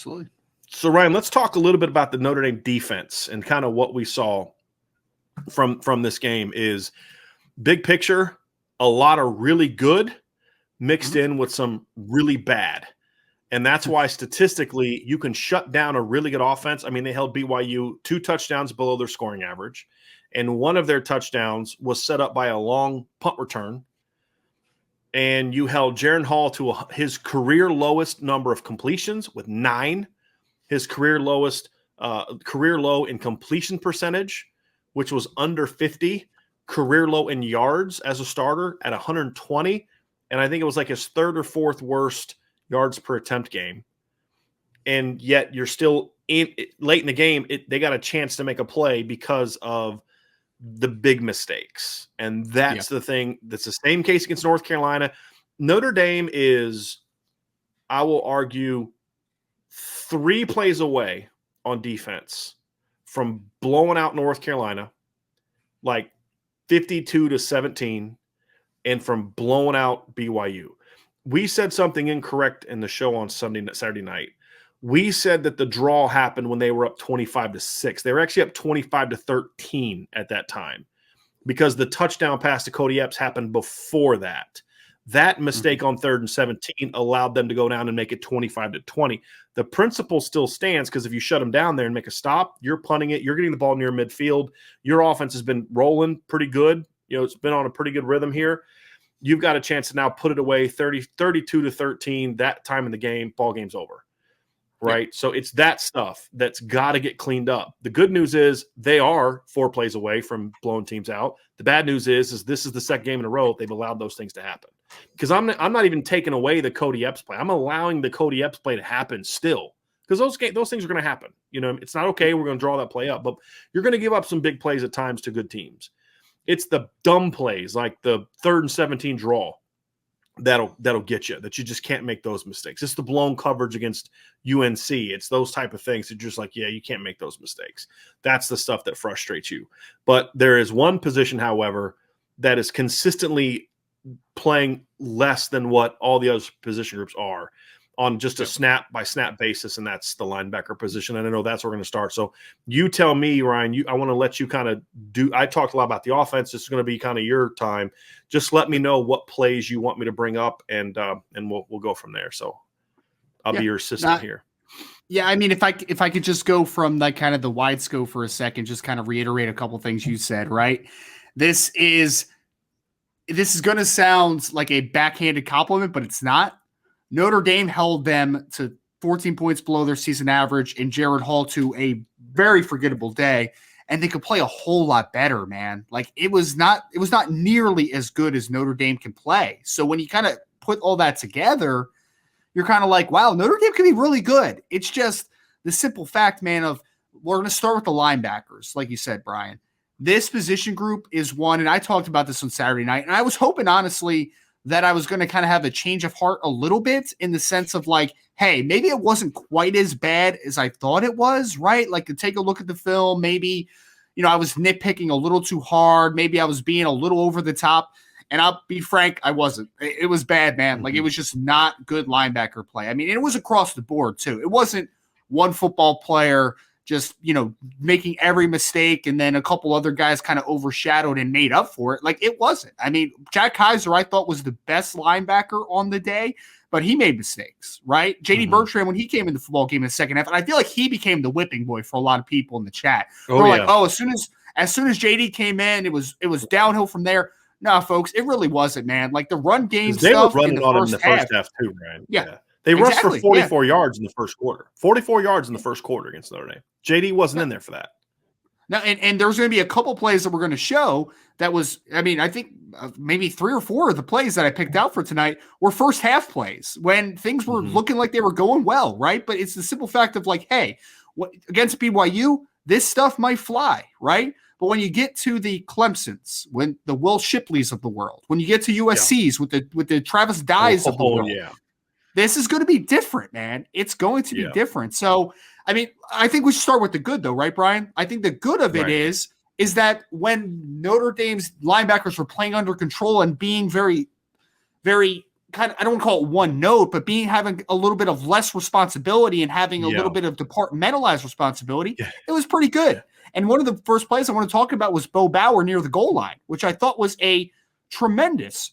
Absolutely. So, Ryan, let's talk a little bit about the Notre Dame defense and kind of what we saw from this game. Is big picture, a lot of really good mixed in with some really bad. And that's why statistically you can shut down a really good offense. I mean, they held BYU 2 touchdowns below their scoring average, and one of their touchdowns was set up by a long punt return. And you held Jaron Hall to his career lowest number of completions with 9, his career low in completion percentage, which was under 50, career low in yards as a starter at 120. And I think it was like his 3rd or 4th worst yards per attempt game. And yet you're still late in the game. They got a chance to make a play because of the big mistakes. And that's the thing. That's the same case against North Carolina. Notre Dame is, I will argue, 3 plays away on defense from blowing out North Carolina, like 52-17, and from blowing out BYU. We said something incorrect in the show on Saturday night. We said that the draw happened when they were up 25-6. They were actually up 25-13 at that time because the touchdown pass to Cody Epps happened before that. That mistake on 3rd and 17 allowed them to go down and make it 25-20. The principle still stands because if you shut them down there and make a stop, you're punting it, you're getting the ball near midfield. Your offense has been rolling pretty good. You know, it's been on a pretty good rhythm here. You've got a chance to now put it away 32-13 that time in the game, ball game's over. Right? Yeah. So it's that stuff that's got to get cleaned up. The good news is they are 4 plays away from blowing teams out. The bad news is this is the second game in a row they've allowed those things to happen. Because I'm not even taking away the Cody Epps play. I'm allowing the Cody Epps play to happen still. Because those things are going to happen. You know, it's not okay. We're going to draw that play up. But you're going to give up some big plays at times to good teams. It's the dumb plays like the 3rd and 17 draw that'll get you, that you just can't make those mistakes. It's the blown coverage against UNC. It's those type of things that you're just like, yeah, you can't make those mistakes. That's the stuff that frustrates you. But there is one position, however, that is consistently playing less than what all the other position groups are on just a snap-by-snap basis, and that's the linebacker position. And I know that's where we're going to start. So you tell me, Ryan, I want to let you kind of I talked a lot about the offense. This is going to be kind of your time. Just let me know what plays you want me to bring up, and we'll go from there. So I'll be your assistant here. Yeah, I mean, if I could just go from like kind of the wide scope for a second, just kind of reiterate a couple things you said, right? This is going to sound like a backhanded compliment, but it's not. Notre Dame held them to 14 points below their season average and Jared Hall to a very forgettable day, and they could play a whole lot better, man. Like it was not nearly as good as Notre Dame can play. So when you kind of put all that together, you're kind of like, wow, Notre Dame can be really good. It's just the simple fact, man, of we're going to start with the linebackers, like you said, Brian. This position group is one, and I talked about this on Saturday night, and I was hoping, honestly, that I was going to kind of have a change of heart a little bit in the sense of like, hey, maybe it wasn't quite as bad as I thought it was, right? Like to take a look at the film, maybe, you know, I was nitpicking a little too hard. Maybe I was being a little over the top. And I'll be frank, I wasn't. It was bad, man. Like it was just not good linebacker play. I mean, it was across the board too. It wasn't one football player just, you know, making every mistake and then a couple other guys kind of overshadowed and made up for it. Like it wasn't. I mean, Jack Kaiser, I thought, was the best linebacker on the day, but he made mistakes, right? JD Bertrand, when he came in the football game in the second half, and I feel like he became the whipping boy for a lot of people in the chat. Like, oh, as soon as JD came in, it was downhill from there. No, folks, it really wasn't, man. Like the run game stuff were running on him in the first half too, Ryan. Yeah. They rushed for 44 yards in the first quarter. 44 yards in the first quarter against Notre Dame. JD wasn't in there for that. Now, and there's going to be a couple plays that we're going to show that was, I mean, I think maybe 3 or 4 of the plays that I picked out for tonight were first half plays when things were looking like they were going well, right? But it's the simple fact of like, hey, against BYU, this stuff might fly, right? But when you get to the Clemsons, when the Will Shipleys of the world, when you get to USC's with the Travis Dyes of the world, this is going to be different, man. It's going to be different. So, I mean, I think we should start with the good, though, right, Brian? I think the good of it is that when Notre Dame's linebackers were playing under control and being very, very I don't want to call it one note, but having a little bit of less responsibility and having a Yeah. little bit of departmentalized responsibility, Yeah. it was pretty good. And one of the first plays I want to talk about was Bo Bauer near the goal line, which I thought was a tremendous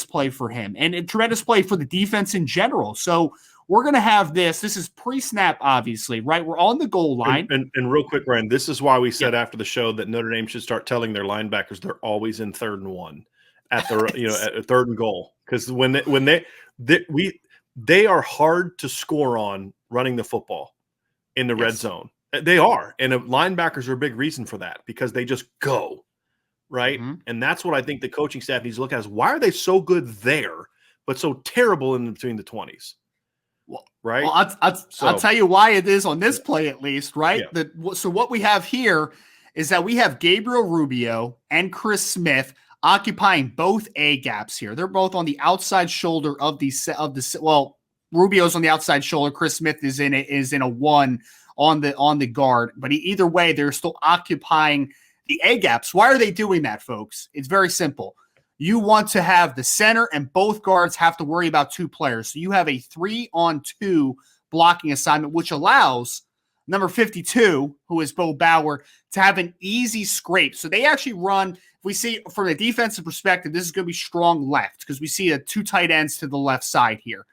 play for him and a tremendous play for the defense in general. So we're going to have this. This is pre-snap, obviously, right? We're on the goal line. And real quick, Ryan, this is why we said after the show that Notre Dame should start telling their linebackers they're always in 3rd and 1 at the at a 3rd and goal, because they are hard to score on running the football in the red zone. They are, and linebackers are a big reason for that because they just go right, and that's what I think the coaching staff needs to look at is why are they so good there but so terrible in between the 20s. Right. Well, I'll tell you why it is on this play, at least, right? Yeah. So what we have here is that we have Gabriel Rubio and Chris Smith occupying both A gaps here. They're both on the outside shoulder of the well, Rubio's on the outside shoulder. Chris Smith is in a 1 on the guard, but either way, they're still occupying the A gaps. Why are they doing that, folks? It's very simple. You want to have the center and both guards have to worry about 2 players. So you have a 3-on-2 blocking assignment, which allows number 52, who is Bo Bauer, to have an easy scrape. So they actually run, if we see from a defensive perspective, this is going to be strong left because we see 2 tight ends to the left side here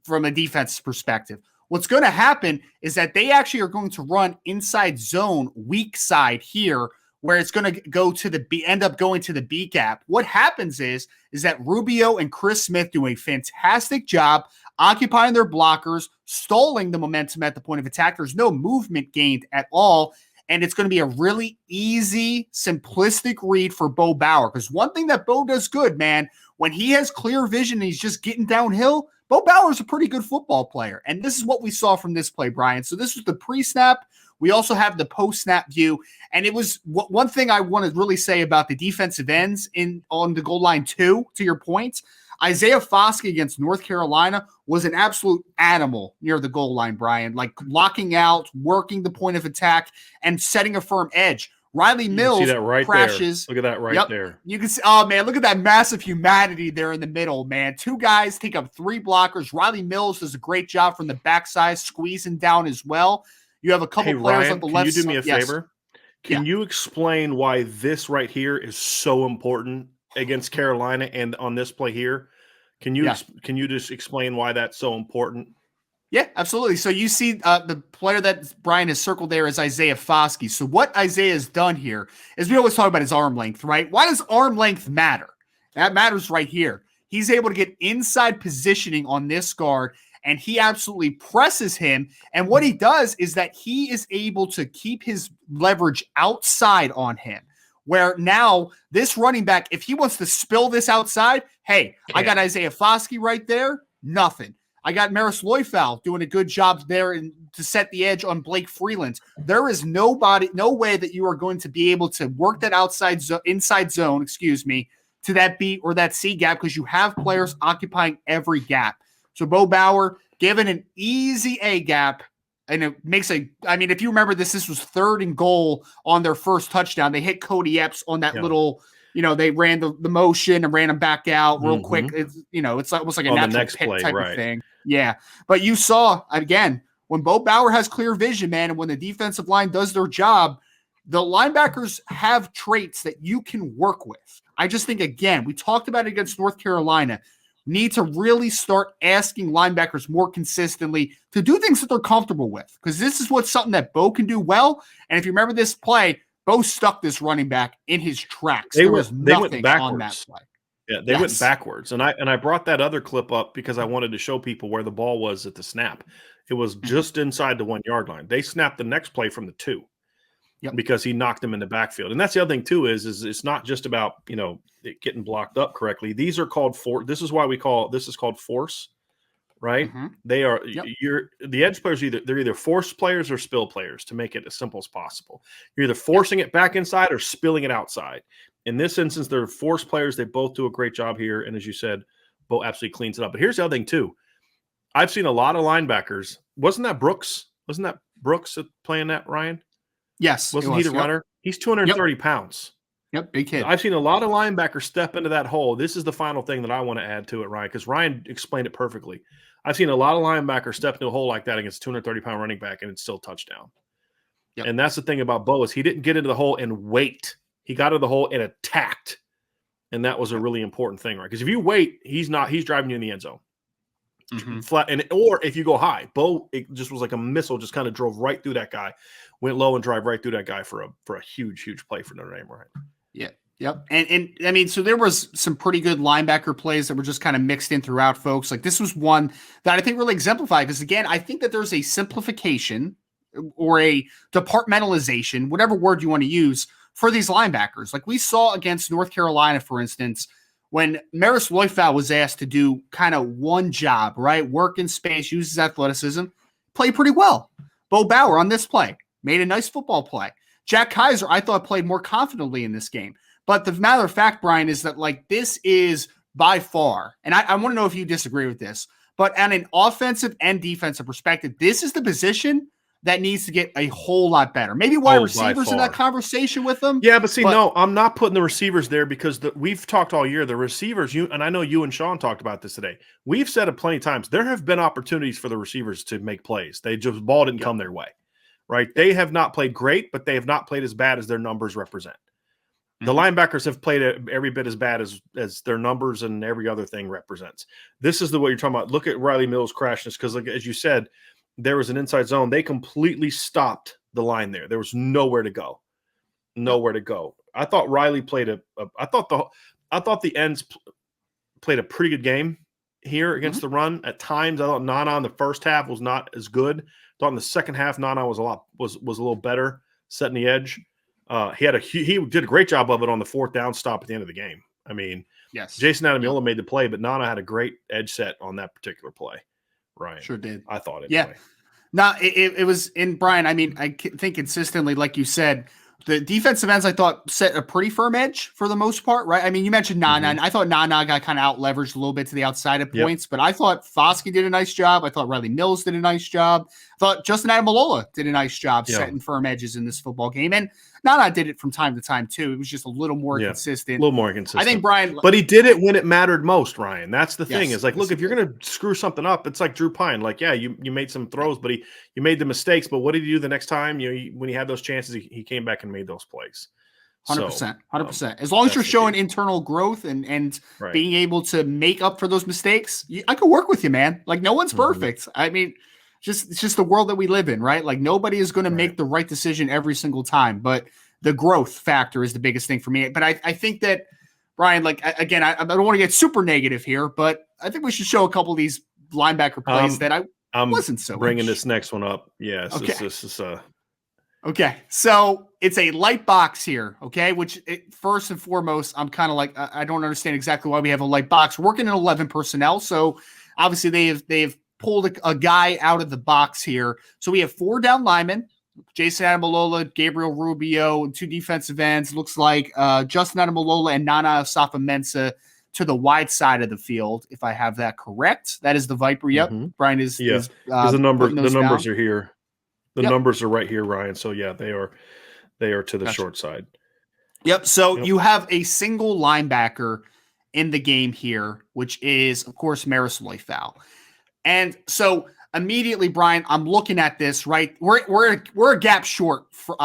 from a defensive perspective. What's going to happen is that they actually are going to run inside zone, weak side here, where it's going to go to the B, end up going to the B gap. What happens is that Rubio and Chris Smith do a fantastic job occupying their blockers, stalling the momentum at the point of attack. There's no movement gained at all, and it's going to be a really easy, simplistic read for Bo Bauer. Because one thing that Bo does good, man, when he has clear vision and he's just getting downhill, Bo Bauer's a pretty good football player. And this is what we saw from this play, Brian. So this was the pre-snap. We also have the post-snap view. And it was one thing I want to really say about the defensive ends on the goal line too, to your point. Isaiah Foskey against North Carolina was an absolute animal near the goal line, Brian, like locking out, working the point of attack, and setting a firm edge. Riley Mills see that right crashes. There. Look at that right there. You can see, oh, man, look at that massive humanity there in the middle, man. 2 guys take up 3 blockers. Riley Mills does a great job from the backside, squeezing down as well. You have a couple players Ryan, on the left side. Can you do me a favor? Can you explain why this right here is so important against Carolina and on this play here? Can you just explain why that's so important? Yeah, absolutely. So you see the player that Brian has circled there is Isaiah Foskey. So what Isaiah has done here is we always talk about his arm length, right? Why does arm length matter? That matters right here. He's able to get inside positioning on this guard, and he absolutely presses him. And what he does is that he is able to keep his leverage outside on him, where now this running back, if he wants to spill this outside, hey, I got Isaiah Foskey right there, nothing. I got Maris Loifel doing a good job there to set the edge on Blake Freeland. There is no way that you are going to be able to work that inside zone, to that B or that C gap because you have players occupying every gap. So Bo Bauer given an easy A gap, and it makes if you remember this was 3rd and goal on their first touchdown. They hit Cody Epps on that little, they ran the motion and ran him back out real quick. It's, it's almost like a natural pick type of thing. Yeah. But you saw, again, when Bo Bauer has clear vision, man, and when the defensive line does their job, the linebackers have traits that you can work with. I just think, again, we talked about it against North Carolina, need to really start asking linebackers more consistently to do things that they're comfortable with, because this is something that Bo can do well. And if you remember this play, Bo stuck this running back in his tracks. There was nothing on that play. Yeah, they went backwards. And I brought that other clip up because I wanted to show people where the ball was at the snap. It was just inside the 1 yard line. They snapped the next play from the 2 because he knocked them in the backfield. And that's the other thing too, is it's not just about, it getting blocked up correctly. These are called this is why this is called force, right? They are the edge players they're either force players or spill players, to make it as simple as possible. You're either forcing it back inside or spilling it outside. In this instance, they're force players. They both do a great job here. And as you said, Bo absolutely cleans it up. But here's the other thing too. I've seen a lot of linebackers. Wasn't that Brooks playing that, Ryan? Yes. Wasn't he the runner? He's 230 pounds. Yep, big kid. I've seen a lot of linebackers step into that hole. This is the final thing that I want to add to it, Ryan, because Ryan explained it perfectly. I've seen a lot of linebackers step into a hole like that against a 230-pound running back, and it's still touchdown. Yep. And that's the thing about Bo is he didn't get into the hole and wait. He got into the hole and attacked. And that was a really important thing, right? Because if you wait, he's driving you in the end zone. Flat, or if you go high, Bo, it just was like a missile, just kind of drove right through that guy, went low and drive right through that guy for a huge play for Notre Dame, right? Yeah. Yep. And I mean, so there was some pretty good linebacker plays that were just kind of mixed in throughout, folks. Like this was one that I think really exemplified, because again, I think that there's a simplification or a departmentalization, whatever word you want to use, for these linebackers. Like we saw against North Carolina, for instance, when Maris Loifau was asked to do kind of one job, right? Work in space, use his athleticism, played pretty well. Bo Bauer on this play made a nice football play. Jack Kaiser, I thought, played more confidently in this game. But the matter of fact, Brian, is that like this is by far, and I want to know if you disagree with this, but on an offensive and defensive perspective, this is the position that needs to get a whole lot better. Maybe wide receivers in that conversation with them. Yeah, but no, I'm not putting the receivers there because we've talked all year. The receivers, and I know you and Sean talked about this today. We've said it plenty of times. There have been opportunities for the receivers to make plays. The ball didn't come their way, right? They have not played great, but they have not played as bad as their numbers represent. The linebackers have played every bit as bad as their numbers and every other thing represents. This is the way you're talking about. Look at Riley Mills' crashness because, like, as you said, there was an inside zone. They completely stopped the line there. There was nowhere to go. Nowhere to go. I thought Riley played I thought the ends played a pretty good game here against the run. At times, I thought Nana in the first half was not as good. I thought in the second half, Nana was a little better setting the edge. He did a great job of it on the fourth down stop at the end of the game. I mean, yes, Jason Adamiola made the play, but Nana had a great edge set on that particular play. Ryan sure did. I thought it. Yeah. No, it was in Brian. I mean, I think consistently, like you said, the defensive ends I thought set a pretty firm edge for the most part, right? I mean, you mentioned Nana, and I thought Nana got kind of out leveraged a little bit to the outside of points, but I thought Foskey did a nice job. I thought Riley Mills did a nice job. I thought Justin Adamalola did a nice job setting firm edges in this football game, and Nana did it from time to time too. It was just a little more consistent. A little more consistent. I think Brian, but he did it when it mattered most, Ryan. That's the thing. Is like, look, if you're going to screw something up, it's like Drew Pine. Like, yeah, you made some throws, but you made the mistakes. But what did he do the next time? When he had those chances, he came back and made those plays. 100%. As long as you're showing internal growth and being able to make up for those mistakes, I could work with you, man. Like no one's perfect. I mean, it's just the world that we live in, right? Like nobody is going to make the right decision every single time, but the growth factor is the biggest thing for me. But I think that, Brian, like, again, I don't want to get super negative here, but I think we should show a couple of these linebacker plays that I'm wasn't so bringing this next one up. Yes. Okay. This is okay. So it's a light box here. Okay. Which first and foremost, I'm kind of like, I don't understand exactly why we have a light box. We're working in 11 personnel. So obviously they have pulled a guy out of the box here. So we have 4 down linemen, Jason Adamalola, Gabriel Rubio, and 2 defensive ends. Looks like Justin Adamalola and Nana Osafo-Mensah to the wide side of the field, if I have that correct. That is the Viper. Yep. Brian is the numbers are here. The numbers are right here, Ryan. So yeah, they are to the short side. Yep. So you have a single linebacker in the game here, which is, of course, Maris Loifau. And so immediately, Brian, I'm looking at this, right? We're a gap short for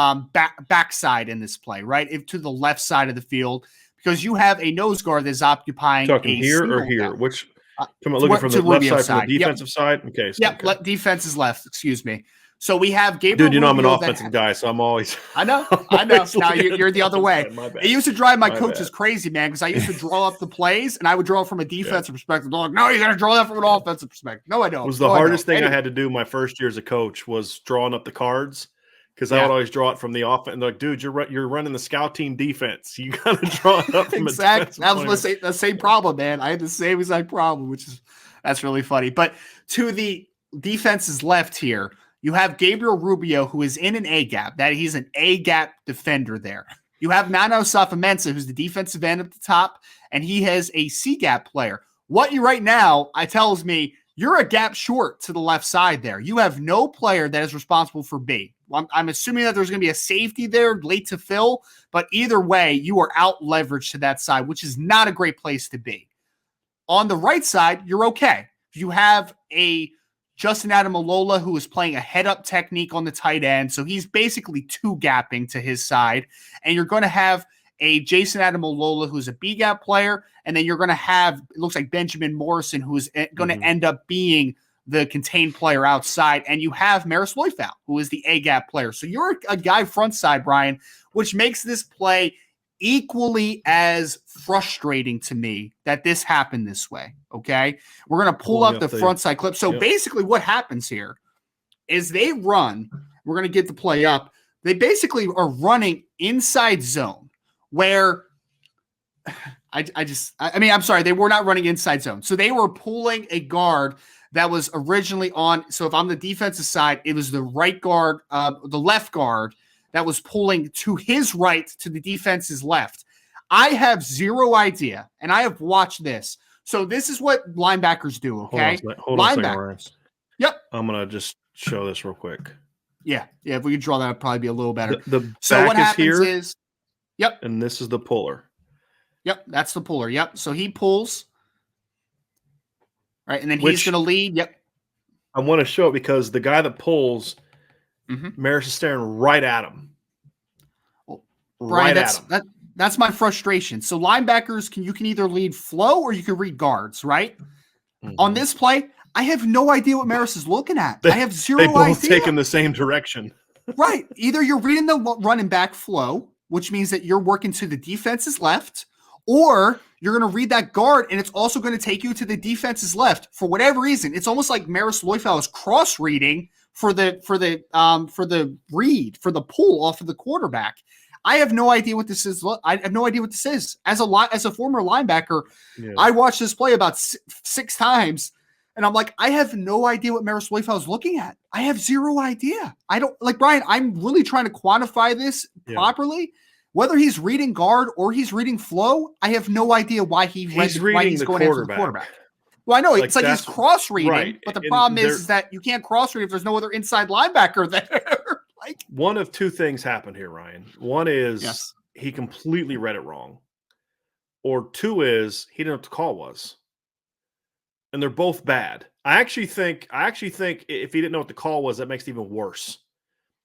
backside in this play, right? To the left side of the field, because you have a nose guard that's occupying talking here or here? Gap. Which looking from the left side, from the defensive side? Okay. So, defense is left, excuse me. So we have Gabriel. Dude, I'm an offensive guy, so I'm always. I know. Now you're the other way. It used to drive my coaches crazy, man, because I used to draw up the plays, and I would draw from a defensive perspective. They're like, no, you got to draw that from an offensive perspective. No, I don't. It was the hardest thing I had to do my first year as a coach was drawing up the cards, because I would always draw it from the offense. And like, dude, you're running the scout team defense. You got to draw it up from exactly. That was the same problem, man. I had the same exact problem, that's really funny. But to the defense's left here, you have Gabriel Rubio, who is in an A gap. That he's an A gap defender there. You have Nana Osafo-Mensah, who's the defensive end at the top, and he has a C gap player. What you right now, tells me you're a gap short to the left side there. You have no player that is responsible for B. I'm assuming that there's going to be a safety there late to fill, but either way, you are out leveraged to that side, which is not a great place to be. On the right side, you're okay. You have a Justin Adamalola who is playing a head-up technique on the tight end, so he's basically two-gapping to his side, and you're going to have a Jason Adamalola who's a B-gap player, and then you're going to have, it looks like Benjamin Morrison, who's going to end up being the contained player outside, and you have Maris Loifau, who is the A-gap player. So you're a guy front side, Brian, which makes this play equally as frustrating to me that this happened this way, okay? We're going to pull up the front side clip. So basically what happens here is they run, we're going to get the play up, they basically are running inside zone where I'm sorry, they were not running inside zone. So they were pulling a guard that was originally on. So if I'm the defensive side, it was the right guard, the left guard that was pulling to his right to the defense's left. I have zero idea, and I have watched this. So this is what linebackers do, okay? Hold on a second, Ryan. Yep. I'm going to just show this real quick. Yeah, if we could draw that, it'd probably be a little better. The so back what is happens here, is, yep. And this is the puller. Yep, that's the puller. Yep. So he pulls. Right, and then he's going to lead. Yep. I want to show it because the guy that pulls, Maris is staring right at him. Well, Brian, that's my frustration. So linebackers, you can either lead flow or you can read guards, right? On this play, I have no idea what Maris is looking at. I have zero idea. They both take in the same direction. Right. Either you're reading the running back flow, which means that you're working to the defense's left, or you're going to read that guard, and it's also going to take you to the defense's left for whatever reason. It's almost like Maris Loifau is cross reading for the read, for the pull off of the quarterback. I have no idea what this is. I have no idea what this is. As a former linebacker, I watched this play about six times, and I'm like, I have no idea what Maris Loifau is looking at. I have zero idea. I don't like Brian. I'm really trying to quantify this properly. Whether he's reading guard or he's reading flow, I have no idea why he's going after the quarterback. Well, I know it's like he's cross reading, right. But the problem is that you can't cross read if there's no other inside linebacker there. Like one of two things happened here, Ryan. One is he completely read it wrong, or two is he didn't know what the call was, and they're both bad. I actually think if he didn't know what the call was, that makes it even worse.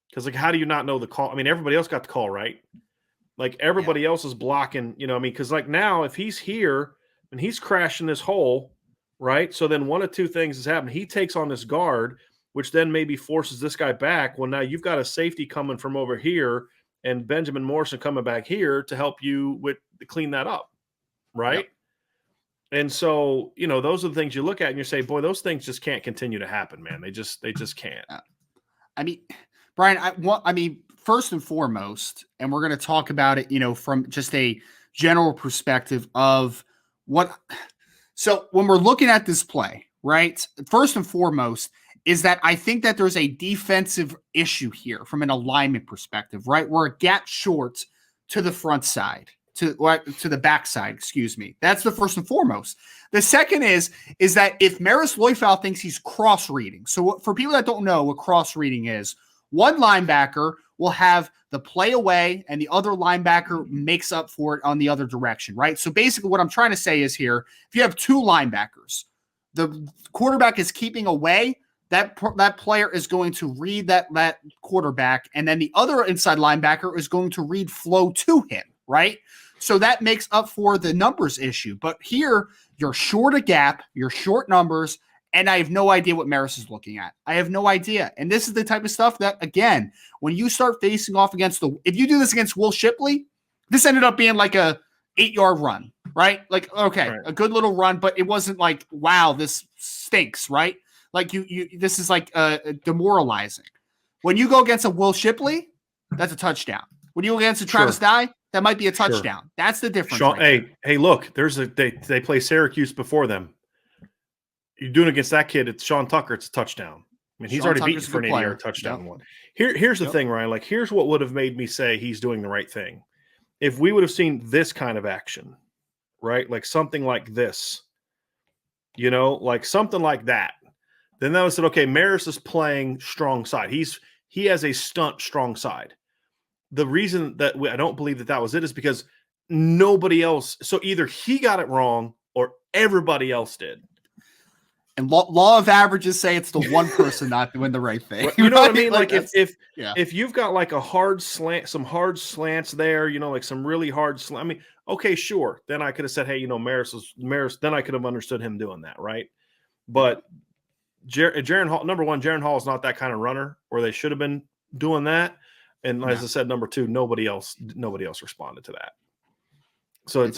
Because like, how do you not know the call? I mean, everybody else got the call right. Like everybody else is blocking, because like now if he's here and he's crashing this hole, right? So then one of two things has happened. He takes on this guard, which then maybe forces this guy back. Well, now you've got a safety coming from over here and Benjamin Morrison coming back here to help you clean that up, right? Yep. And so, those are the things you look at and you say, boy, those things just can't continue to happen, man. They just can't. I mean, Brian, first and foremost, and we're going to talk about it, from just a general perspective of what. So when we're looking at this play, right, first and foremost is that I think that there's a defensive issue here from an alignment perspective, right? We're a gap short to the front side, to the back side, excuse me. That's the first and foremost. The second is that if Maris Loifau thinks he's cross reading, so for people that don't know what cross reading is, one linebacker will have the play away and the other linebacker makes up for it on the other direction, right? So basically what I'm trying to say is here, if you have two linebackers, the quarterback is keeping away, that player is going to read that quarterback, and then the other inside linebacker is going to read flow to him, right? So that makes up for the numbers issue. But here, you're short a gap, you're short numbers, and I have no idea what Maris is looking at. I have no idea. And this is the type of stuff that, again, when you start facing off against if you do this against Will Shipley, this ended up being like a 8-yard run, right? Like, okay, right. A good little run, but it wasn't like, wow, this stinks, right? Like this is like demoralizing. When you go against a Will Shipley, that's a touchdown. When you go against a Travis Dye, that might be a touchdown. Sure. That's the difference. Sean, hey, look, they play Syracuse before them. You're doing against that kid, it's Sean Tucker, it's a touchdown. I mean, he's already beaten for an 80-yard touchdown one. Here's the thing, Ryan. Like, here's what would have made me say he's doing the right thing. If we would have seen this kind of action, right? Like something like this, like something like that. Then that would have said, okay, Maris is playing strong side. He's he has a stunt strong side. The reason that I don't believe that was it is because nobody else. So either he got it wrong or everybody else did. And law of averages say it's the one person not doing the right thing. You know right? what I mean? Like if you've got like a hard slant, some hard slants there, like some really hard slant. I mean, okay, sure. Then I could have said, hey, Maris. Then I could have understood him doing that, right? But Jaren Hall, number one, Jaren Hall is not that kind of runner, or they should have been doing that. And as I said, number two, nobody else responded to that. So it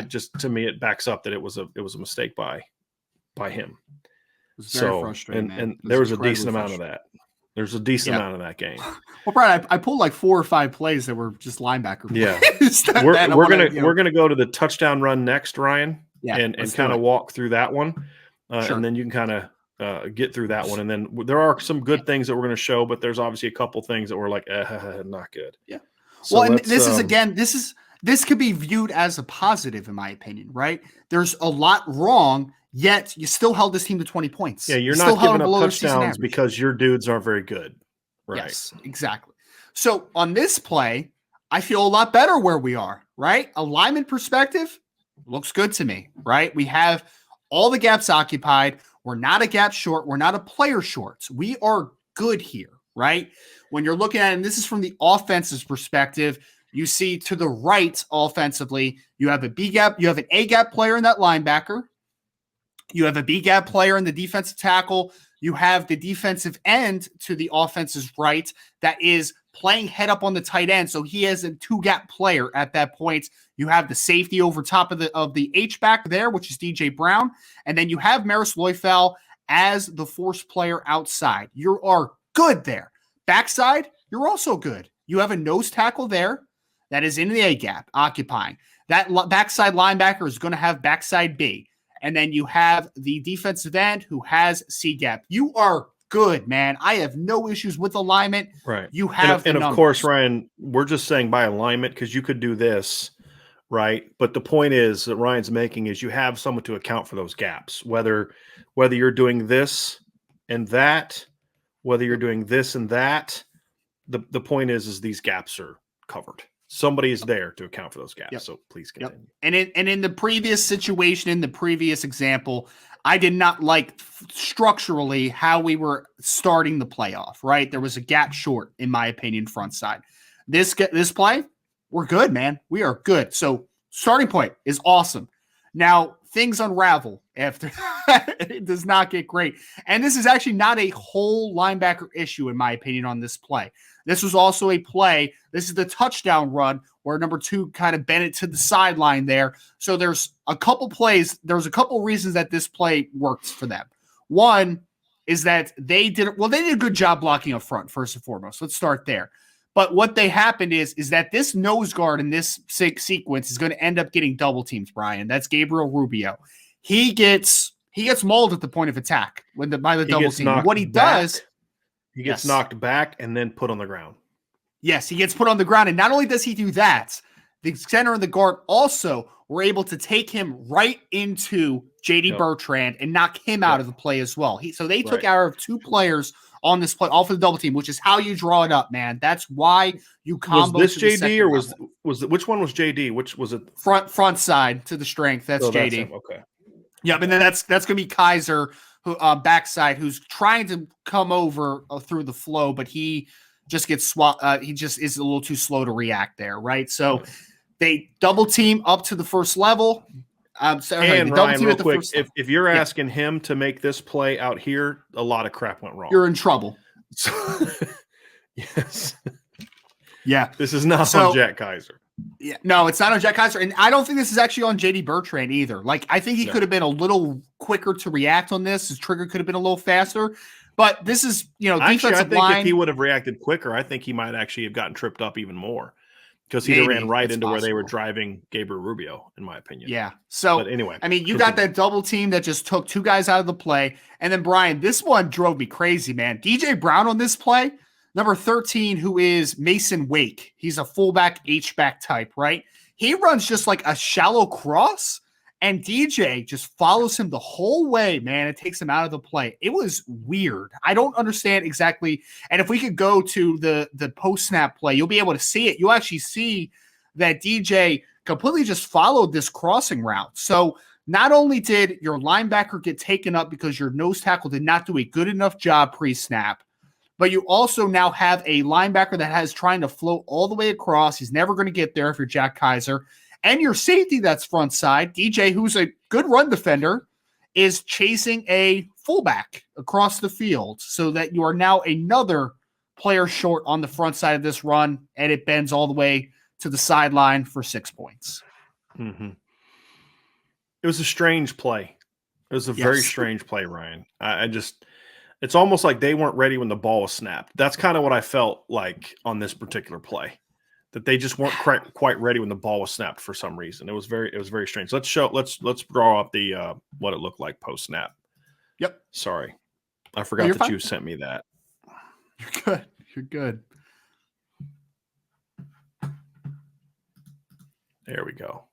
just to me it backs up that it was a mistake by him. It was very frustrating. And there was a decent amount of that. There's a decent amount of that game. Well, Brian, I pulled like 4 or 5 plays that were just linebacker plays. Yeah, we're gonna go to the touchdown run next, Ryan. Yeah, and kind of walk through that one, and then you can kind of get through that one. And then there are some good things that we're going to show, but there's obviously a couple things that were like not good. Yeah. So well, and this could be viewed as a positive in my opinion, right? There's a lot wrong. Yet you still held this team to 20 points. Yeah, you're not giving up touchdowns because your dudes aren't very good. Right. Yes, exactly. So on this play, I feel a lot better where we are, right? Alignment perspective looks good to me, right? We have all the gaps occupied. We're not a gap short. We're not a player short. We are good here, right? When you're looking at it, and this is from the offense's perspective, you see to the right offensively, you have a B gap, you have an A gap player in that linebacker. You have a B gap player in the defensive tackle. You have the defensive end to the offense's right that is playing head up on the tight end. So he has a 2-gap player at that point. You have the safety over top of the H-back there, which is DJ Brown. And then you have Maris Loifel as the force player outside. You are good there. Backside, you're also good. You have a nose tackle there that is in the A gap occupying. That backside linebacker is going to have backside B. And then you have the defensive end who has C gap. You are good, man. I have no issues with alignment. Right. You have and of course, Ryan, we're just saying by alignment because you could do this, right? But the point is that Ryan's making is you have someone to account for those gaps, whether you're doing this and that, whether you're doing this and that. The point is these gaps are covered. Somebody is there to account for those gaps. Yep. So please continue. Yep. And in the previous situation, in the previous example, I did not like structurally how we were starting the playoff, right? There was a gap short, in my opinion, front side. This play, we're good, man. We are good. So starting point is awesome. Now, things unravel after it does not get great. And this is actually not a whole linebacker issue, in my opinion, on this play. This was also a play. This is the touchdown run where number 2 kind of bent it to the sideline there. So there's a couple plays. There's a couple reasons that this play works for them. One is that they did a good job blocking up front, first and foremost. Let's start there. But what they happened is that this nose guard in this sequence is going to end up getting double teams, Brian. That's Gabriel Rubio. He gets mauled at the point of attack by the double team. What he does, he gets knocked back and then put on the ground. Yes, he gets put on the ground. And not only does he do that, the center and the guard also were able to take him right into J.D. Bertrand and knock him out of the play as well. So they took out of 2 players on this play, all for the double team, which is how you draw it up, man. That's why you combo. Was this JD or was which one was JD? Which was it? Front side to the strength. That's JD. Okay. Yep, and then that's gonna be Kaiser, who backside, who's trying to come over through the flow, but he just gets he just is a little too slow to react there, right? So they double team up to the first level. And Ryan, real quick, if you're asking him to make this play out here, a lot of crap went wrong. You're in trouble. Yes. Yeah. This is not on Jack Kaiser. Yeah, no, it's not on Jack Kaiser. And I don't think this is actually on JD Bertrand either. Like, I think he could have been a little quicker to react on this. His trigger could have been a little faster. But this is, defensive I think line. If he would have reacted quicker, I think he might actually have gotten tripped up even more. Because he ran right into where they were driving Gabriel Rubio, in my opinion. Yeah. So, but anyway, I mean, you got that double team that just took 2 guys out of the play. And then, Brian, this one drove me crazy, man. DJ Brown on this play, number 13, who is Mason Wake. He's a fullback, H-back type, right? He runs just like a shallow cross And DJ just follows him the whole way, man. It takes him out of the play. It was weird. I don't understand exactly. And if we could go to the post-snap play, you'll be able to see it. You'll actually see that DJ completely just followed this crossing route. So not only did your linebacker get taken up because your nose tackle did not do a good enough job pre-snap, but you also now have a linebacker that has trying to float all the way across. He's never going to get there if you're Jack Kaiser. And your safety that's front side, DJ, who's a good run defender, is chasing a fullback across the field so that you are now another player short on the front side of this run, and it bends all the way to the sideline for 6 points. Mm-hmm. It was a strange play. It was a very strange play, Ryan. It's almost like they weren't ready when the ball was snapped. That's kind of what I felt like on this particular play. That they just weren't quite ready when the ball was snapped for some reason. It was very strange. Let's draw up the what it looked like post snap. Yep. Sorry, I forgot that you sent me that. You're good. You're good. There we go.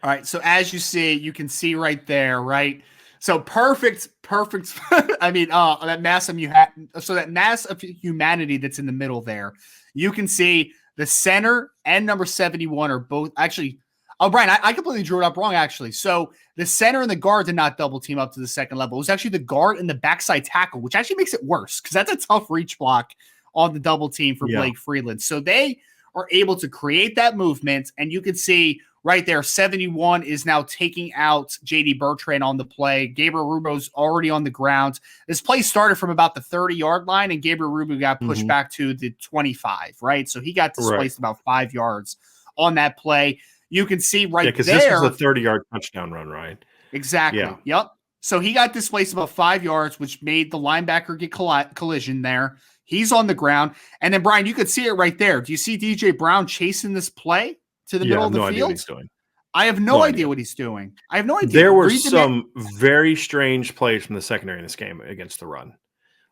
All right. So as you see, you can see right there, right? So perfect. I mean, that mass of humanity that's in the middle there. You can see the center and number 71 are both actually. Oh, Brian, I completely drew it up wrong, actually. So the center and the guard did not double team up to the second level. It was actually the guard and the backside tackle, which actually makes it worse because that's a tough reach block on the double team for Blake Freeland. So they are able to create that movement, and you can see right there, 71 is now taking out J.D. Bertrand on the play. Gabriel Rubio's already on the ground. This play started from about the 30-yard line, and Gabriel Rubio got pushed back to the 25, right? So he got displaced about 5 yards on that play. You can see right there. Because this was a 30-yard touchdown run, Ryan. Exactly. Yeah. Yep. So he got displaced about 5 yards, which made the linebacker get collision there. He's on the ground. And then, Brian, you could see it right there. Do you see DJ Brown chasing this play to the middle of the field? Idea what he's doing. I have no idea what he's doing. I have no idea. There were some very strange plays from the secondary in this game against the run.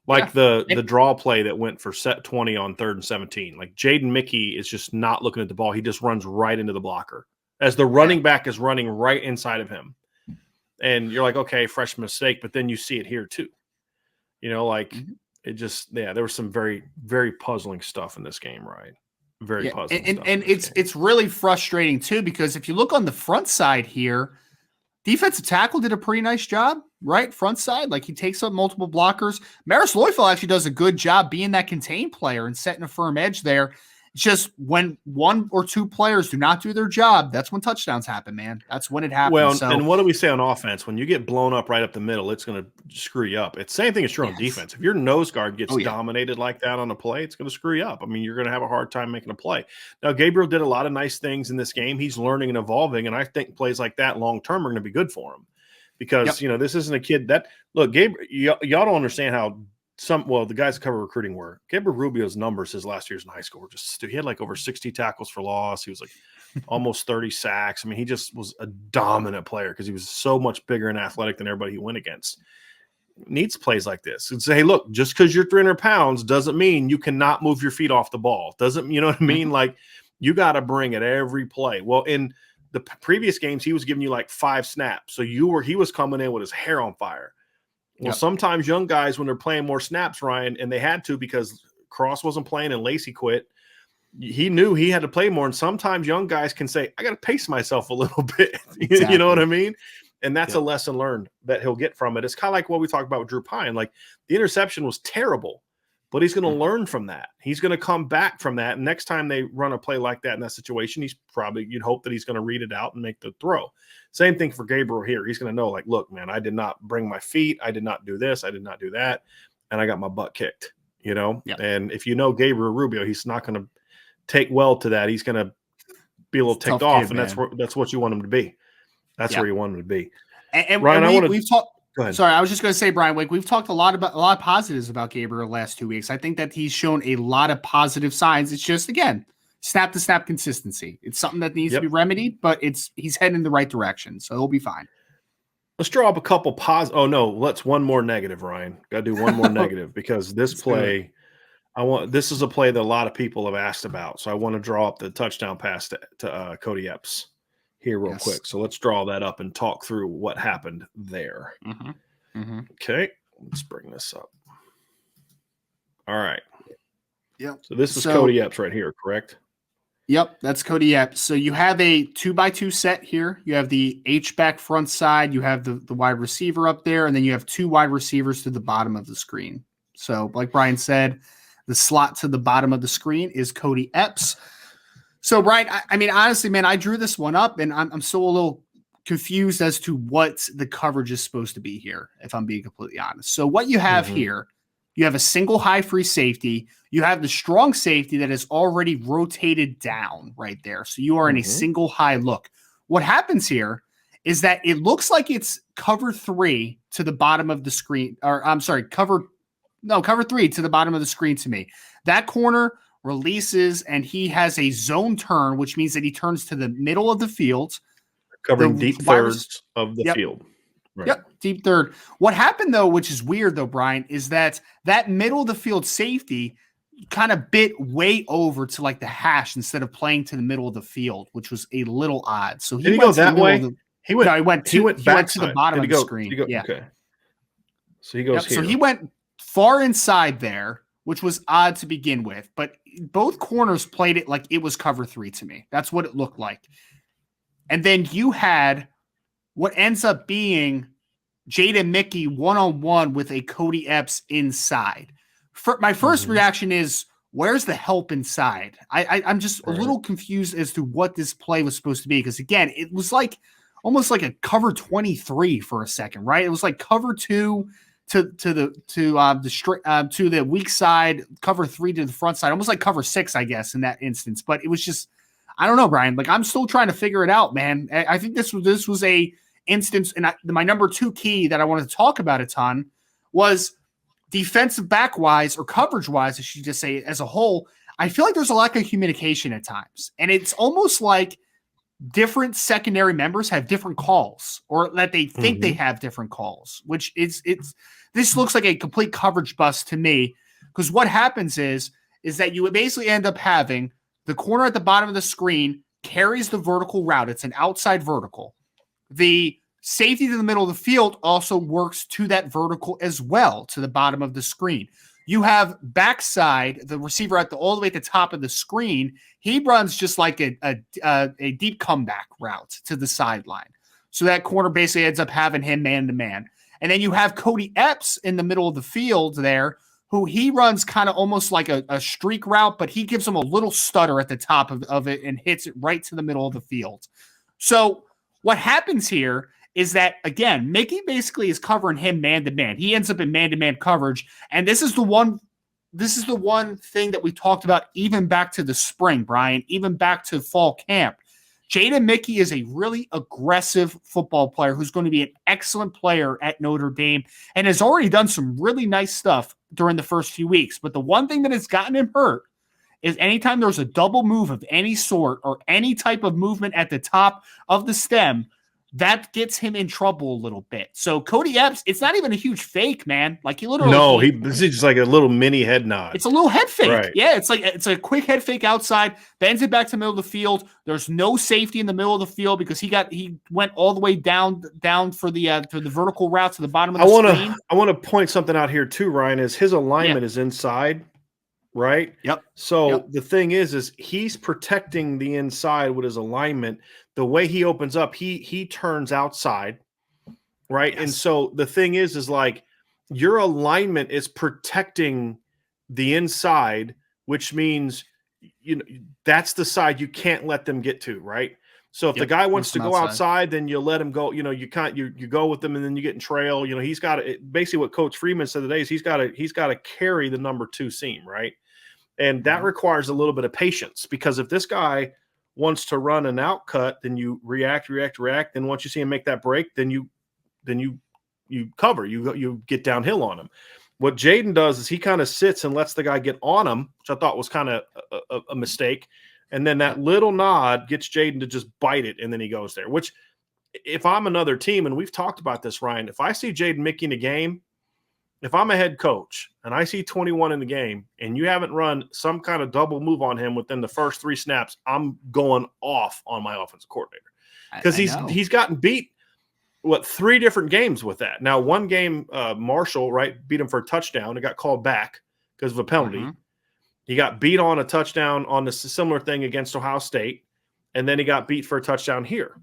Like the draw play that went for set 20 on 3rd and 17. Like Jaden Mickey is just not looking at the ball. He just runs right into the blocker as the running back is running right inside of him. And you're like, okay, fresh mistake. But then you see it here too. You know, like it just, there was some very, very puzzling stuff in this game, right? Very puzzling. And it's really frustrating too, because if you look on the front side here, defensive tackle did a pretty nice job, right? Front side, like he takes up multiple blockers. Maris Loifel actually does a good job being that contained player and setting a firm edge there. It's just when one or two players do not do their job, that's when touchdowns happen, man. That's when it happens. Well, and what do we say on offense? When you get blown up right up the middle, it's going to screw you up. It's the same thing as true on defense. If your nose guard gets dominated like that on a play, it's going to screw you up. I mean, you're going to have a hard time making a play. Now, Gabriel did a lot of nice things in this game. He's learning and evolving, and I think plays like that long-term are going to be good for him because, you know, this isn't a kid that – look, Gabriel, y'all don't understand how – the guys that cover recruiting were Gabriel Rubio's numbers his last years in high school were just he had like over 60 tackles for loss. He was like almost 30 sacks. I mean, he just was a dominant player because he was so much bigger and athletic than everybody he went against. Needs plays like this and say, hey, look, just because you're 300 pounds doesn't mean you cannot move your feet off the ball. Doesn't, you know what I mean? Like you got to bring it every play. Well, in the previous games, he was giving you like 5 snaps. So he was coming in with his hair on fire. Well, sometimes young guys, when they're playing more snaps, Ryan, and they had to because Cross wasn't playing and Lacey quit, he knew he had to play more. And sometimes young guys can say, I got to pace myself a little bit. Exactly. You know what I mean? And that's a lesson learned that he'll get from it. It's kind of like what we talked about with Drew Pine. Like the interception was terrible, but he's going to learn from that. He's going to come back from that. And next time they run a play like that in that situation, you'd hope that he's going to read it out and make the throw. Same thing for Gabriel here. He's going to know, like, look, man, I did not bring my feet. I did not do this. I did not do that. And I got my butt kicked, you know? Yep. And if you know Gabriel Rubio, he's not going to take well to that. He's going to be a little ticked off. And that's what you want him to be. That's where you want him to be. And Ryan, we've talked. Go ahead. Sorry, I was just going to say, Brian, we've talked a lot of positives about Gabriel the last 2 weeks. I think that he's shown a lot of positive signs. It's just, again, snap to snap consistency. It's something that needs to be remedied, but he's heading in the right direction, so he'll be fine. Let's draw up a couple positive. Oh no, let's one more negative, Ryan. Got to do one more negative because this play, this is a play that a lot of people have asked about. So I want to draw up the touchdown pass to Cody Epps. here real quick. So let's draw that up and talk through what happened there. Okay, let's bring this up. All right. Yep. So this is Cody Epps right here, correct? Yep, that's Cody Epps. So you have a 2x2 set here. You have the H-back front side. You have the wide receiver up there, and then you have 2 wide receivers to the bottom of the screen. So like Brian said, the slot to the bottom of the screen is Cody Epps. So, Brian, I mean, honestly, man, I drew this one up, and I'm still a little confused as to what the coverage is supposed to be here, if I'm being completely honest. So what you have here, you have a single high free safety. You have the strong safety that is already rotated down right there. So you are in a single high look. What happens here is that it looks like it's cover 3 to the bottom of the screen, or I'm sorry, cover 3 to the bottom of the screen to me. That corner releases and he has a zone turn, which means that he turns to the middle of the field. Covering deep thirds of the field. Right. Yep, deep third. What happened, though, which is weird, though, Brian, is that middle of the field safety kind of bit way over to like the hash instead of playing to the middle of the field, which was a little odd. So he went that way. He went back to the bottom of the screen. Yeah. Okay. So he goes here. So he went far inside there, which was odd to begin with, but both corners played it like it was cover 3 to me. That's what it looked like. And then you had what ends up being Jaden Mickey one-on-one with a Cody Epps inside. My first reaction is, where's the help inside? I'm just a little confused as to what this play was supposed to be, because, again, it was like almost like a cover 23 for a second, right? It was like cover 2 to the weak side, cover 3 to the front side, almost like cover 6, I guess, in that instance. But it was just, I don't know, Brian. Like, I'm still trying to figure it out, man. I think this was a instance, and my number 2 key that I wanted to talk about a ton was defensive back wise, or coverage wise, I should just say, as a whole. I feel like there's a lack of communication at times, and it's almost like different secondary members have different calls, or that they think they have different calls, which this looks like a complete coverage bust to me, because what happens is that you would basically end up having the corner at the bottom of the screen carries the vertical route. It's an outside vertical. The safety to the middle of the field also works to that vertical as well, to the bottom of the screen. You have backside, the receiver all the way at the top of the screen. He runs just like a deep comeback route to the sideline. So that corner basically ends up having him man-to-man. And then you have Cody Epps in the middle of the field there, who he runs kind of almost like a streak route, but he gives him a little stutter at the top of it and hits it right to the middle of the field. So what happens here is that, again, Mickey basically is covering him man-to-man. He ends up in man-to-man coverage, and this is the one thing that we talked about even back to the spring, Brian, even back to fall camp. Jaden Mickey is a really aggressive football player who's going to be an excellent player at Notre Dame and has already done some really nice stuff during the first few weeks. But the one thing that has gotten him hurt is anytime there's a double move of any sort or any type of movement at the top of the stem, that gets him in trouble a little bit. So Cody Epps, it's not even a huge fake, man. Like, he literally this is just like a little mini head nod. It's a little head fake. Right. Yeah, it's a quick head fake outside, bends it back to the middle of the field. There's no safety in the middle of the field because he went all the way down for the vertical route to the bottom of the screen. I want to point something out here too, Ryan, is his alignment is inside, right? Yep. So the thing is he's protecting the inside with his alignment. The way he opens up, he turns outside, right? Yes. And so the thing is like your alignment is protecting the inside, which means that's the side you can't let them get to, right? So if the guy wants to go outside, then you let him go. You go with them, and then you get in trail. He's got to basically what Coach Freeman said today is he's got to carry the number 2 seam, right? And that requires a little bit of patience, because if this guy wants to run an out cut, then you react. Then once you see him make that break, then you cover. You get downhill on him. What Jaden does is he kind of sits and lets the guy get on him, which I thought was kind of a mistake. And then that little nod gets Jaden to just bite it, and then he goes there. Which, if I'm another team, and we've talked about this, Ryan, if I see Jaden Mickey in a game, if I'm a head coach and I see 21 in the game and you haven't run some kind of double move on him within the first 3 snaps, I'm going off on my offensive coordinator. because he's gotten beat. What, 3 different games with that? Now, one game, Marshall, right, beat him for a touchdown. It got called back because of a penalty. Mm-hmm. He got beat on a touchdown on the similar thing against Ohio State, and then he got beat for a touchdown here.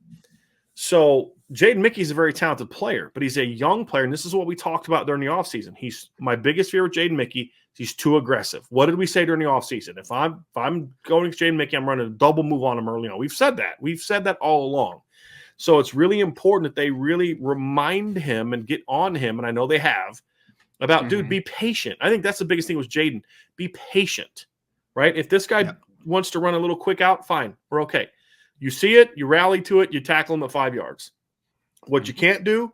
So Jaden Mickey's a very talented player, but he's a young player, and this is what we talked about during the offseason. He's my biggest fear with Jaden Mickey. He's too aggressive. What did we say during the offseason? If I'm going to Jaden Mickey, I'm running a double move on him early on. We've said that. We've said that all along. So it's really important that they really remind him and get on him, and I know they have, about, dude, be patient. I think that's the biggest thing with Jaden. Be patient, right? If this guy wants to run a little quick out, fine. We're okay. You see it, you rally to it, you tackle him at 5 yards. What you can't do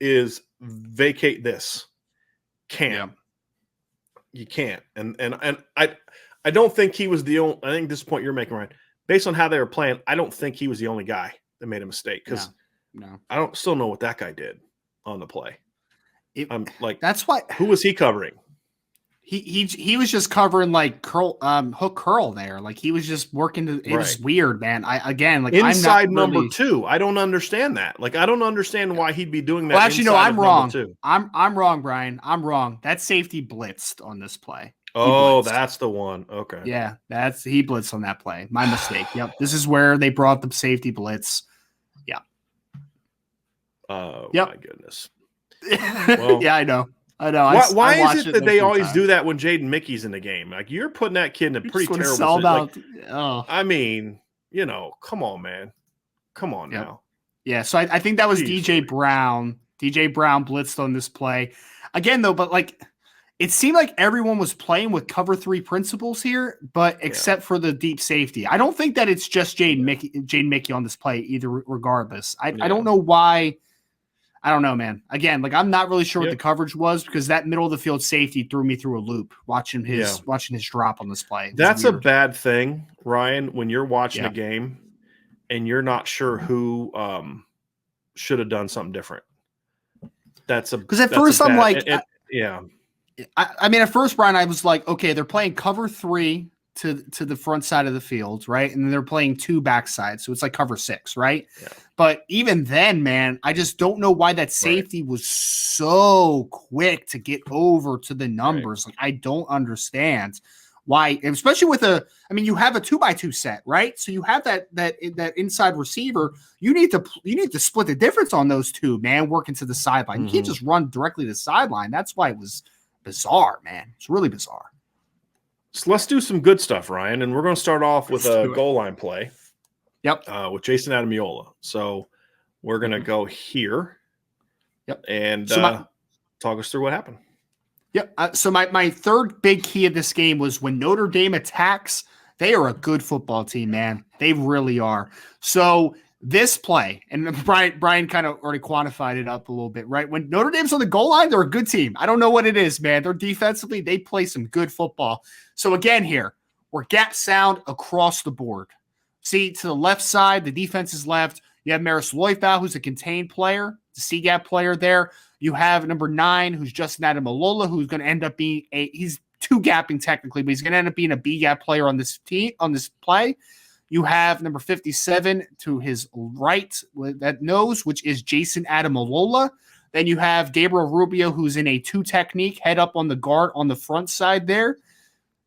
is vacate this. You can't. And I don't think he was the only – I think this point you're making, Ryan, based on how they were playing, I don't think he was the only guy that made a mistake because I don't still know what that guy did on the play. I'm like, that's why. Who was he covering? He was just covering like hook curl there. Like he was just working. It was weird, man. Inside number 2. I don't understand that. Like I don't understand why he'd be doing that. Well, actually, no, I'm wrong. I'm wrong, Brian. I'm wrong. That safety blitzed on this play. Oh, that's the one. Okay. Yeah, he blitzed on that play. My mistake. Yep. This is where they brought the safety blitz. Yeah. Oh my goodness. Well, yeah, I know. Why is it that they always do that when Jaden Mickey's in the game? Like you're putting that kid in a pretty terrible situation. I mean, come on, man. Come on now. Yeah, so I think that was DJ Brown. DJ Brown blitzed on this play. Again, though, but like it seemed like everyone was playing with cover 3 principles here, but except for the deep safety. I don't think that it's just Jaden Mickey on this play either, regardless. I don't know why. I don't know, man. Again, like I'm not really sure what the coverage was because that middle of the field safety threw me through a loop watching his drop on this play. That's weird. A bad thing, Ryan, when you're watching a game and you're not sure who should have done something different. Because at first I'm like, I mean, at first, Brian, I was like, okay, they're playing cover 3 to the front side of the field, right? And then they're playing 2 backside. So it's like cover 6, right? Yeah. But even then, man, I just don't know why that safety was so quick to get over to the numbers. Like, I don't understand why, especially with you have a 2x2 set, right? So you have that inside receiver. You need to split the difference on those 2, man, working to the sideline. You can't just run directly to the sideline. That's why it was bizarre, man. It's really bizarre. So let's do some good stuff, Ryan, and we're going to start off with a goal line play. Yep. With Jason Adamiola. So we're going to go here. Yep. And talk us through what happened. Yep. So my third big key of this game was when Notre Dame attacks, they are a good football team, man. They really are. So this play, and Brian kind of already quantified it up a little bit, right? When Notre Dame's on the goal line, they're a good team. I don't know what it is, man. They're defensively, they play some good football. So again here, we're gap sound across the board. See, to the left side, the defense is left. You have Maris Loifau, who's a contained player, the C-gap player there. You have number 9, who's Justin Adamalola, who's going to end up being he's 2-gapping technically, but he's going to end up being a B-gap player on this team, on this play. You have number 57 to his right with that nose, which is Jason Adamalola. Then you have Gabriel Rubio, who's in a 2 technique, head up on the guard on the front side there.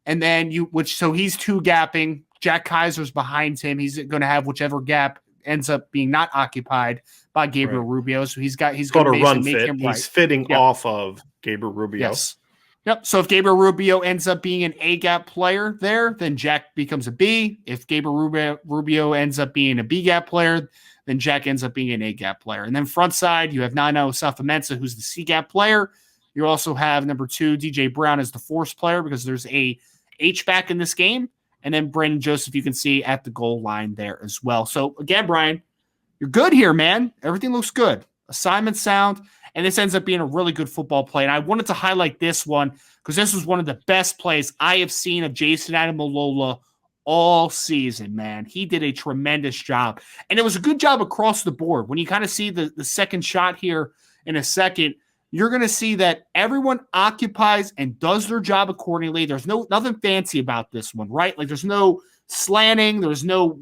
And then so he's 2-gapping. Jack Kaiser's behind him. He's going to have whichever gap ends up being not occupied by Gabriel Rubio. So he's going to run fit. He's fitting off of Gabriel Rubio. Yes. Yep. So if Gabriel Rubio ends up being an A-gap player there, then Jack becomes a B. If Gabriel Rubio ends up being a B-gap player, then Jack ends up being an A-gap player. And then front side, you have Nano Safamensa, who's the C-gap player. You also have number 2, DJ Brown, as the force player because there's a H-back in this game. And then Brandon Joseph, you can see at the goal line there as well. So again, Brian, you're good here, man. Everything looks good. Assignment sound. And this ends up being a really good football play. And I wanted to highlight this one because this was one of the best plays I have seen of Jason Adamalola all season, man. He did a tremendous job. And it was a good job across the board. When you kind of see the second shot here in a second, you're going to see that everyone occupies and does their job accordingly. There's nothing fancy about this one, right? Like there's no slanting. There's no,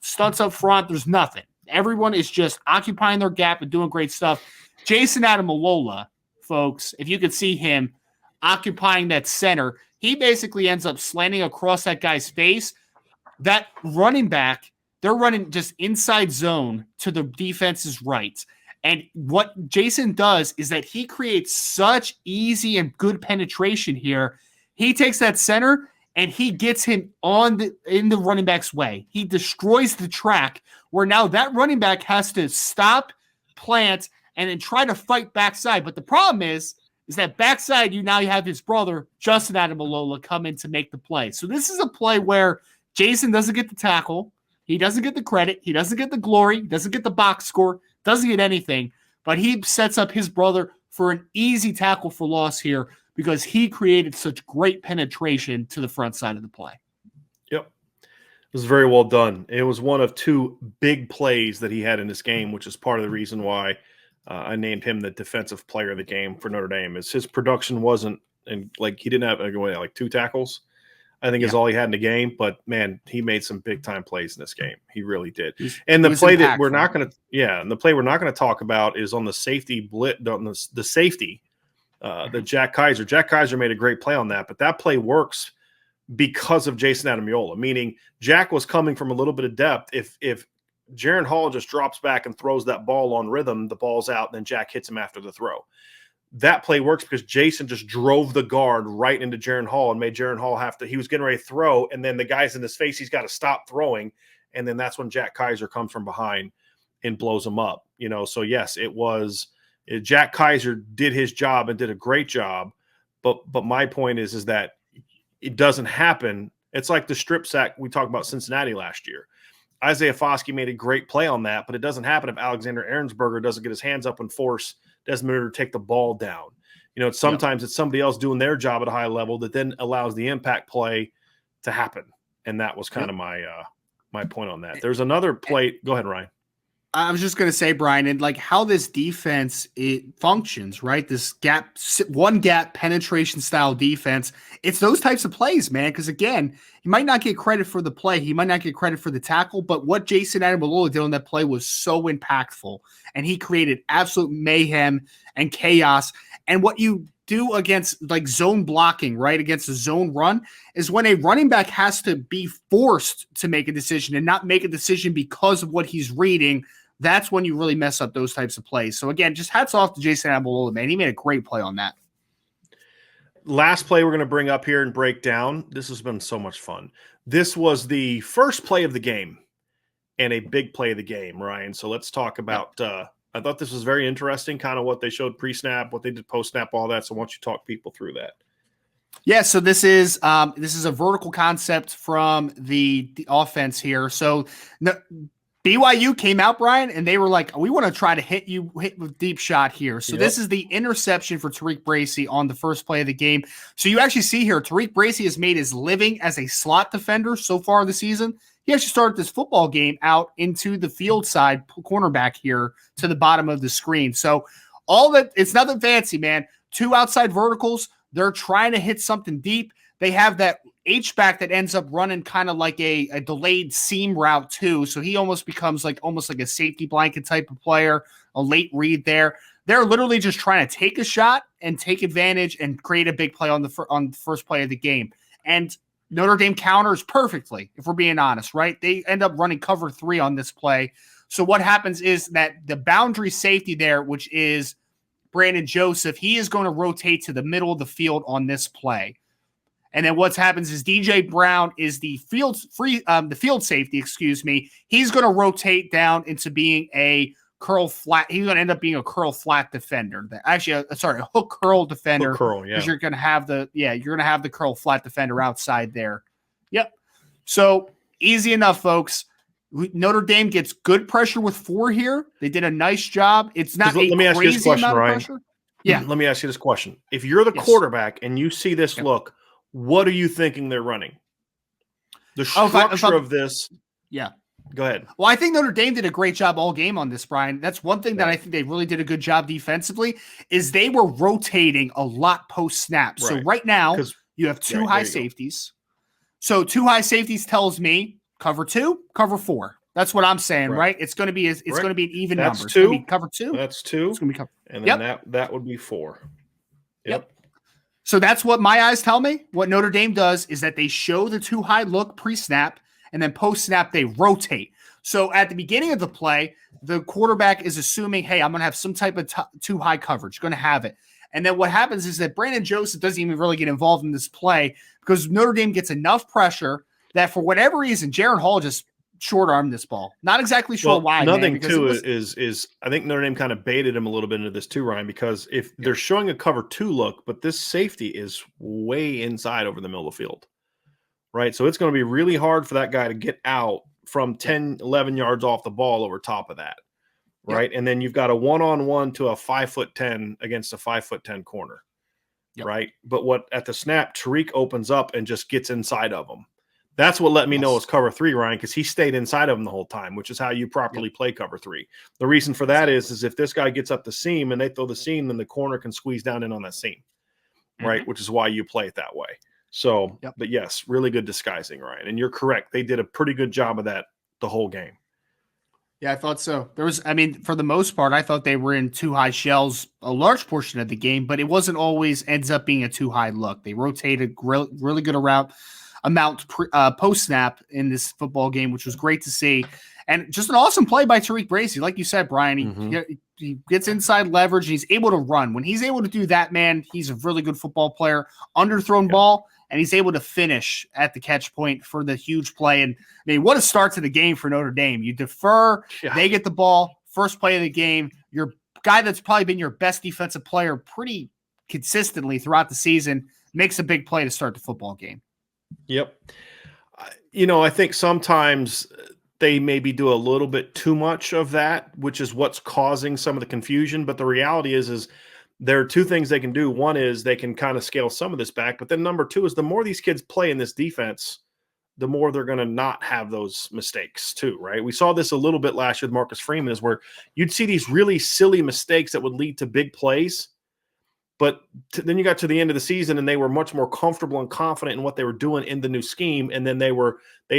stunts up front. There's nothing. Everyone is just occupying their gap and doing great stuff. Jason Adamalola, folks, if you could see him occupying that center, he basically ends up slanting across that guy's face. That running back, they're running just inside zone to the defense's right. And what Jason does is that he creates such easy and good penetration here. He takes that center and he gets him in the running back's way. He destroys the track where now that running back has to stop, plant, and then try to fight backside. But the problem is that backside, you have his brother, Justin Adamalola, come in to make the play. So this is a play where Jason doesn't get the tackle. He doesn't get the credit. He doesn't get the glory. He doesn't get the box score. Doesn't get anything. But he sets up his brother for an easy tackle for loss here because he created such great penetration to the front side of the play. Yep. It was very well done. It was one of two big plays that he had in this game, which is part of the reason why I named him the defensive player of the game for Notre Dame. Is his production wasn't, and like he didn't have like 2 tackles, I think is all he had in the game. But man, he made some big time plays in this game. He really did. And the play that we're not going to talk about is on the safety blitz, the safety, the Jack Kaiser. Jack Kaiser made a great play on that, but that play works because of Jason Adamalola, meaning Jack was coming from a little bit of depth. If Jaron Hall just drops back and throws that ball on rhythm, the ball's out, and then Jack hits him after the throw. That play works because Jason just drove the guard right into Jaron Hall and made Jaron Hall he was getting ready to throw, and then the guy's in his face, he's got to stop throwing, and then that's when Jack Kaiser comes from behind and blows him up. So yes, Jack Kaiser did his job and did a great job, but my point is that it doesn't happen. It's like the strip sack we talked about Cincinnati last year. Isaiah Foskey made a great play on that, but it doesn't happen if Alexander Ahrensberger doesn't get his hands up and force Desmond Ridder to take the ball down. Sometimes it's somebody else doing their job at a high level that then allows the impact play to happen. And that was kind of my point on that. There's another play. Go ahead, Ryan. I was just going to say, Brian, and like how this defense it functions, right? This one gap penetration style defense. It's those types of plays, man. Because again, he might not get credit for the play, he might not get credit for the tackle, but what Jason Adamalola did on that play was so impactful, and he created absolute mayhem and chaos. And what you do against like zone blocking, right, against a zone run, is when a running back has to be forced to make a decision and not make a decision because of what he's reading. That's when you really mess up those types of plays. So again, just hats off to Jason Adamalola, man. He made a great play on that. Last play we're going to bring up here and break down. This has been so much fun. This was the first play of the game and a big play of the game, Ryan. So let's talk about I thought this was very interesting, kind of what they showed pre-snap, what they did post-snap, all that. So why don't you talk people through that? Yeah, so this is a vertical concept from the offense here. So BYU came out, Brian, and they were like, we want to try to hit with deep shot here. So This is the interception for Tariq Bracy on the first play of the game. So you actually see here, Tariq Bracy has made his living as a slot defender so far this season. He actually started this football game out into the field side cornerback here to the bottom of the screen. So all that, it's nothing fancy, man. 2 outside verticals. They're trying to hit something deep. They have that H-back that ends up running kind of like a delayed seam route too. So he almost becomes almost like a safety blanket type of player, a late read there. They're literally just trying to take a shot and take advantage and create a big play on the first play of the game. And Notre Dame counters perfectly, if we're being honest, right? They end up running cover 3 on this play. So what happens is that the boundary safety there, which is Brandon Joseph, he is going to rotate to the middle of the field on this play. And then what happens is DJ Brown is the field safety, He's going to rotate down into being a curl flat. He's going to end up being a curl flat defender. A hook curl defender. Hook curl, yeah. Because you're going to have the curl flat defender outside there. Yep. So easy enough, folks. Notre Dame gets good pressure with 4 here. They did a nice job. It's not let me ask you this question, Ryan. Pressure. Yeah. Let me ask you this question. If you're the quarterback and you see this look, what are you thinking they're running? The structure of this. Yeah. Go ahead. Well, I think Notre Dame did a great job all game on this, Brian. That's one thing that I think they really did a good job defensively is they were rotating a lot post-snap. So right now, you have 2 high safeties. So 2 high safeties tells me cover 2, cover 4. That's what I'm saying, Right. right? It's going to be it's Right. going to be an even That's number. It's going to 2. be cover 2. That's 2. It's going to be cover. And then that would be 4. Yep. So that's what my eyes tell me. What Notre Dame does is that they show the too high look pre-snap, and then post-snap they rotate. So at the beginning of the play, the quarterback is assuming, hey, I'm going to have some type of too high coverage, going to have it. And then what happens is that Brandon Joseph doesn't even really get involved in this play because Notre Dame gets enough pressure that for whatever reason, Jaron Hall just short-armed this ball. Not exactly sure why, nothing man, too is I think Notre Dame kind of baited him a little bit into this too, Ryan, because if they're showing a cover 2 look, but this safety is way inside over the middle of the field, right? So it's going to be really hard for that guy to get out from 10, 11 yards off the ball over top of that, right? And then you've got a 1-on-1 to a 5'10" against a 5'10" corner, right? But what at the snap, Tariq opens up and just gets inside of him. That's what let me know it's cover 3, Ryan, because he stayed inside of him the whole time, which is how you properly play cover 3. The reason for that is if this guy gets up the seam and they throw the seam, then the corner can squeeze down in on that seam, right? Which is why you play it that way. So, but yes, really good disguising, Ryan. And you're correct. They did a pretty good job of that the whole game. Yeah, I thought so. For the most part, I thought they were in too high shells a large portion of the game, but it wasn't always ends up being a too high look. They rotated really good amount post snap in this football game, which was great to see. And just an awesome play by Tariq Bracy. Like you said, Brian, he gets inside leverage and he's able to run. When he's able to do that, man, he's a really good football player. Underthrown ball, and he's able to finish at the catch point for the huge play. And I mean, what a start to the game for Notre Dame. You defer, they get the ball, first play of the game. Your guy that's probably been your best defensive player pretty consistently throughout the season makes a big play to start the football game. Yep. I think sometimes they maybe do a little bit too much of that, which is what's causing some of the confusion. But the reality is there are 2 things they can do. One is they can kind of scale some of this back. But then number 2 is the more these kids play in this defense, the more they're going to not have those mistakes too, right? We saw this a little bit last year with Marcus Freeman, is where you'd see these really silly mistakes that would lead to big plays. But then you got to the end of the season and they were much more comfortable and confident in what they were doing in the new scheme. And then they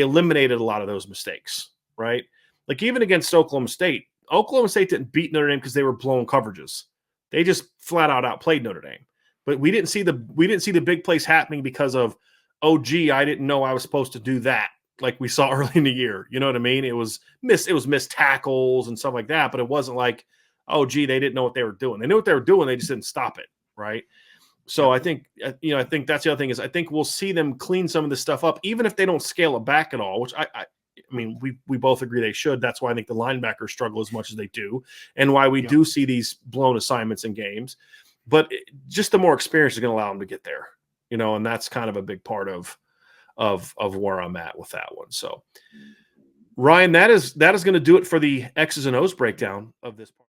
eliminated a lot of those mistakes, right? Like even against Oklahoma State didn't beat Notre Dame because they were blowing coverages. They just flat out outplayed Notre Dame. But we didn't see the big plays happening because of, oh, gee, I didn't know I was supposed to do that, like we saw early in the year. You know what I mean? It was missed tackles and stuff like that, but it wasn't like, oh, gee, they didn't know what they were doing. They knew what they were doing. They just didn't stop it, right? So I think that's the other thing is I think we'll see them clean some of this stuff up, even if they don't scale it back at all, which I mean, we both agree they should. That's why I think the linebackers struggle as much as they do, and why we do see these blown assignments in games. But just the more experience is going to allow them to get there, and that's kind of a big part of where I'm at with that one. So, Ryan, that is going to do it for the X's and O's breakdown of this part.